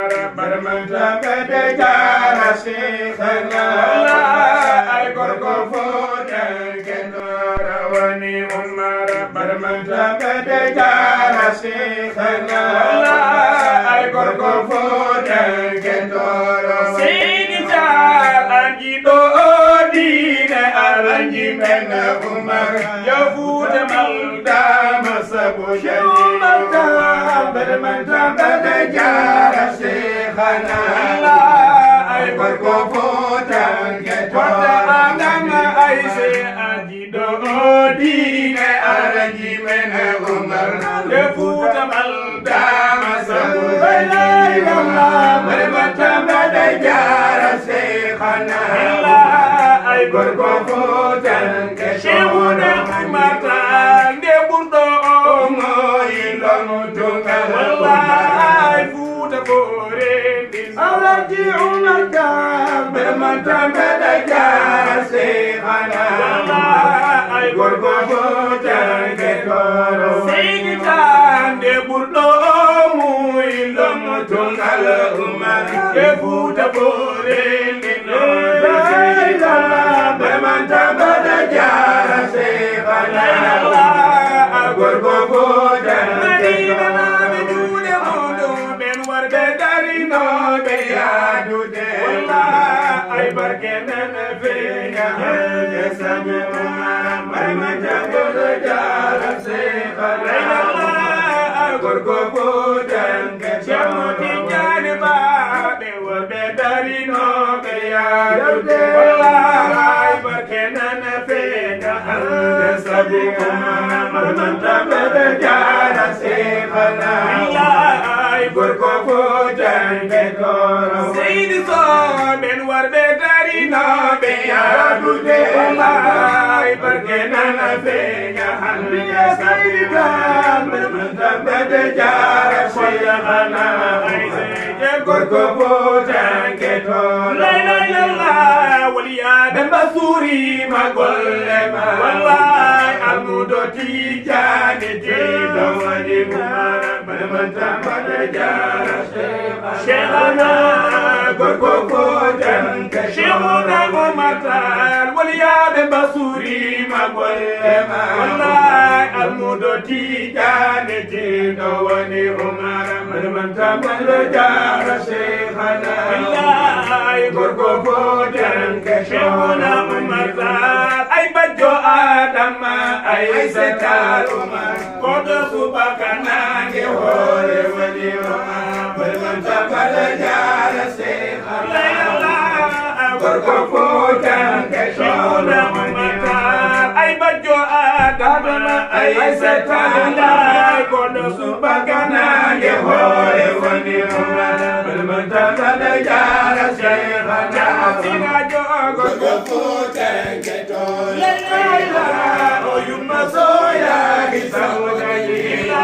Barmanta bede jara Sheikhana ay gorko fotan kendora wani Umar Barmanta bede jara Sheikhana ay gorko fotan kendora Seydi Jar anji do dine alanji men Umar yafuta malda masabu shani Barmanta bede jara Sheikhana ay gorko fotan kendora adama ay se ajido dine alanji men Umar yafuta malda masabu shani Barmanta bede jara Sheikhana ay gorko fotan kendora mata de burdo moy lonu tungal wallahi futa bore alaji umaka bermata beda jara Sheikhana ay gorko fotan kendora seydi tan de burdo moy lonu tungal umaka futa bore Barmanta beda jara Sheikhana gorko fotan kendora juude mondo ben warbe darino be yadude wallahi ay barke nan feña jesamu Barmanta beda jara Sheikhana gorko fotan kendora ba be warbe darino be yadude wallahi barke nan feña jesamu Barmanta beda jara Sheikhana ay gorko fotan kendora seydi so ben warbe darino be yadude wallahi barke nan feña hande seydi Barmanta beda jara Sheikhana ay gorko fotan kendora la ilaha waliya ben basuri magolle ma wallahi amudo tijani tido wani Umar Barmanta beda jara Sheikhana gorko fotan Sheikhuna Umar waliya ben basuri magolle ma wallahi amudo tijani tido wani Umar Barmanta beda jara Sheikhana wallahi gorko fotan Sheikhuna Umar ay bajo adama ay setal Umar kodo subakana ge hore wani Umar Barmanta beda jara Sheikhana gorko fotan Sheikhuna Umar ay bajo adama ay setal kodo subakana ge hore wani Umar Barmanta beda jara Sheikhana sinajo gorko fotan kendora oyuma soya gisawodaila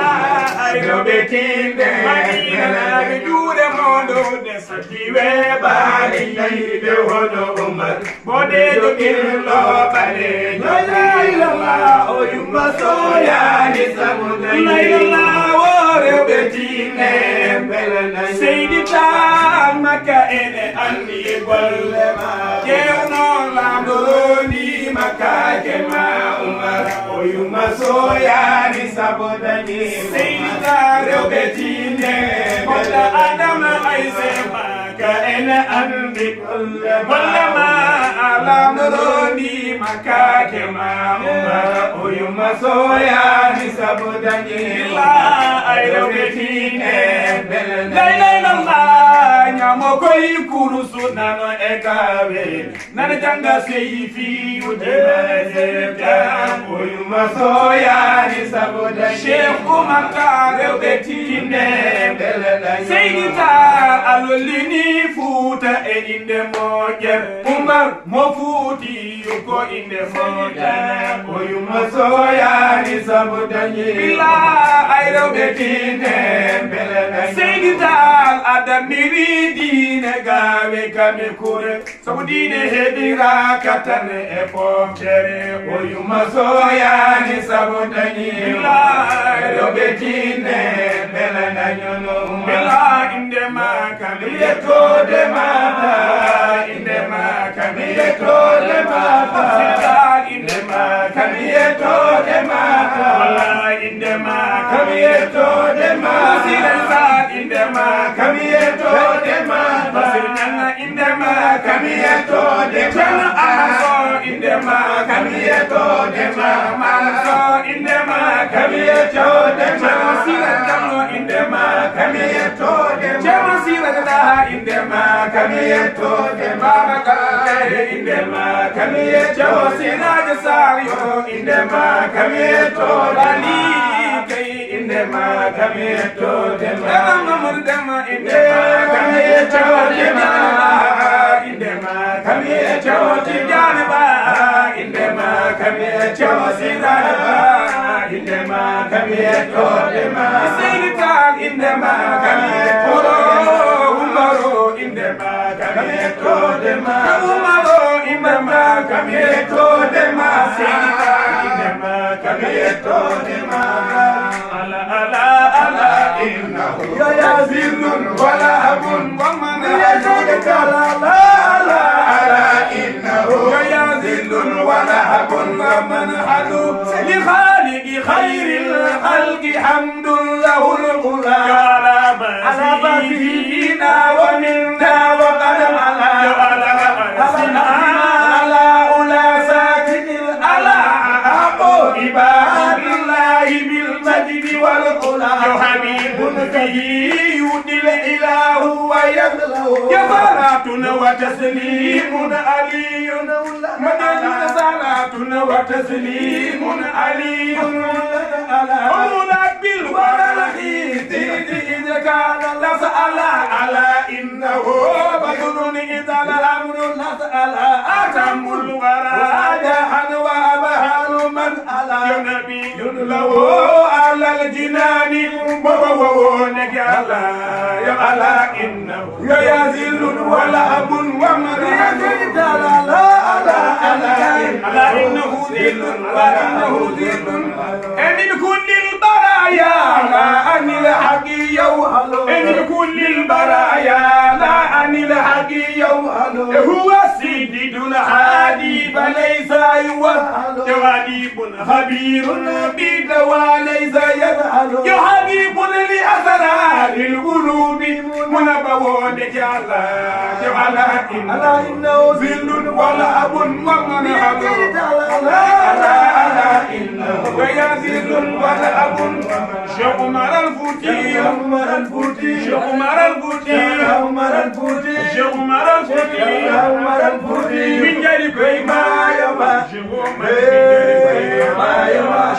ayobetinde madina juure mondo de satiwe bali yide wono Umar bode jogirlo bale laila oyuma soya gisawodaila wore betine belana seydi tan maka ene andi golle ma jewno lamdoni maka kema Umar oyuma soya ni sabodani seyda robetine bola adama ayse maka ene andi golle ma lamdoni maka kema Umar oyuma soya ni sabodani la ay robetine la ilaha nyamo koy kurusu nano ekabe nana janga seifi udemane jam oyuma soya ni saboda Sheikh Umar betine belana seydi alolini futa e inde moje Umar mo futi ko inde moje oyuma soya ni saboda ila ayro betine belana seydi adamiri dine gawe kame kure sabu dine hedira katane e pomtere oyuma soya ni sabu dani la robetine belana nyono bela inde maka kamiyeto de mata indema kamiyeto de mata indema kamiyeto de mata wala indema kamiyeto de mata indema kamiyeto de mata indema kamiyeto de mata indema kamiyeto de mata indema kamiyeto de mata indema kamiyeto de mata indema kamiyeto de mata indema kamiyeto sinaja sario indema kamiyeto dali kay indema kamiyeto de mata indema kamiyeto de mata indema kamiyeto de janaba indema kamiyeto sinaja indema kamiyeto de mata sayita indema kamiyeto umaro indema kamiyeto de mata umaro indema kamiyeto de mata sayita indema kamiyeto de mata ala ala ala innahu yazilun wala abun wa man yazilka la la ala innahu yazilun wala abun wa man hadu li khaliqi khairil khalqi hamdun lahul qula ala basina wa minna wa qad ala ula sakinil ala aqo ibadillahi bil majdi wal qula habibun fihi yudil ilahu wa yadlahu ya salatun wa taslimun aliyun madadun salatun wa taslimun aliyun ala bil warahi idza kana la sa'ala ala innahu badrun idza al-amru la sa'ala atamul warajahan wa abahanu man ala ya nabiyyun lahu ala al-jinani wa nagala ya ala innahu ya yazilun wala abun wa man yajidala la ala ala innahu zilun wa innahu zilun min kullil baraya la anil haqi yawhalu min kullil baraya la anil haqi yawhalu huwa sididul hadi falaysa yuwhalu jawadibun khabirun bidawa laysa yadhalu ya habibun li asraril qulubi munabawun jalla jalla innahu zillun wala abun wa man ala ala innahu yazilun wala abun Cheikh Umar al-Fouti Umar al-Fouti Cheikh Umar al-Fouti Umar al-Fouti Cheikh Umar al-Fouti Umar al-Fouti min jari koy mayama Cheikh Umar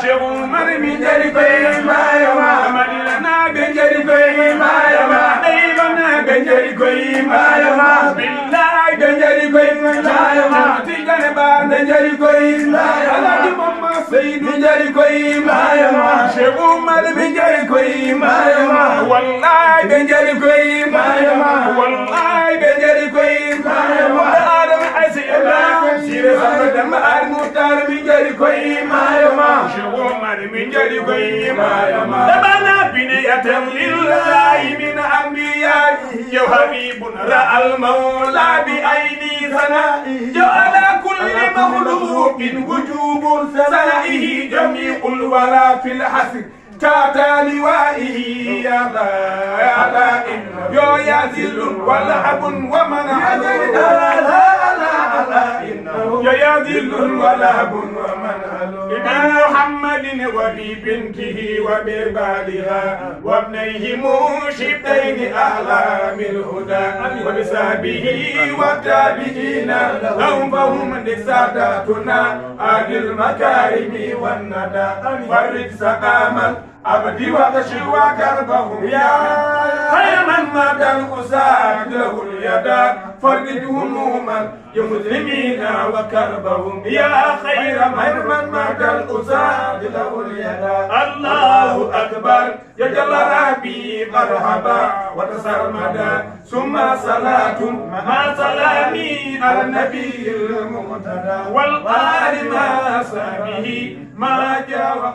Cheikh Umar min jari koy mayama Madina ben jari koy mayama Daymana ben jari koy mayama billahi ben jari koy mayama Tigane ba ben jari koy mayama Alhaji Mama Seyd ben jari koy mayama Cheikh Umar ben jari koy mayama wallahi ben jari koy mayama wallahi ben jari koy mayama Adam asila sire sama dama al mutar ben jari koy mayama Cheikh Umar ben jari koy mayama dabana binayatam lillahi min anbiya'i ya habibun ra'al mawla bi aini sana'i ja'ala kulli makhluqin wujubun sana'ihi jami'ul wala fil hasr تاتا لوائه يا لا يا يزل ولعب ومن يا يزل ولعب ومن محمد وببنته وببالغا وابنيهم شبتين أعلام الهدى وبسابه والتابعين هم فهم ساداتنا أهل المكارم والندى فرد سقاما أبدي وتشوى كربهم يا خير من مدى الأساد له اليدا فرد هموما لمسلمين وكربهم يا خير من مدى الأساد له اليدا الله أكبر يجل ربي مرحبا وتسرمدا ثم صلاة مع سلامي على النبي المقتدى والقال ما صحبه ما جاوب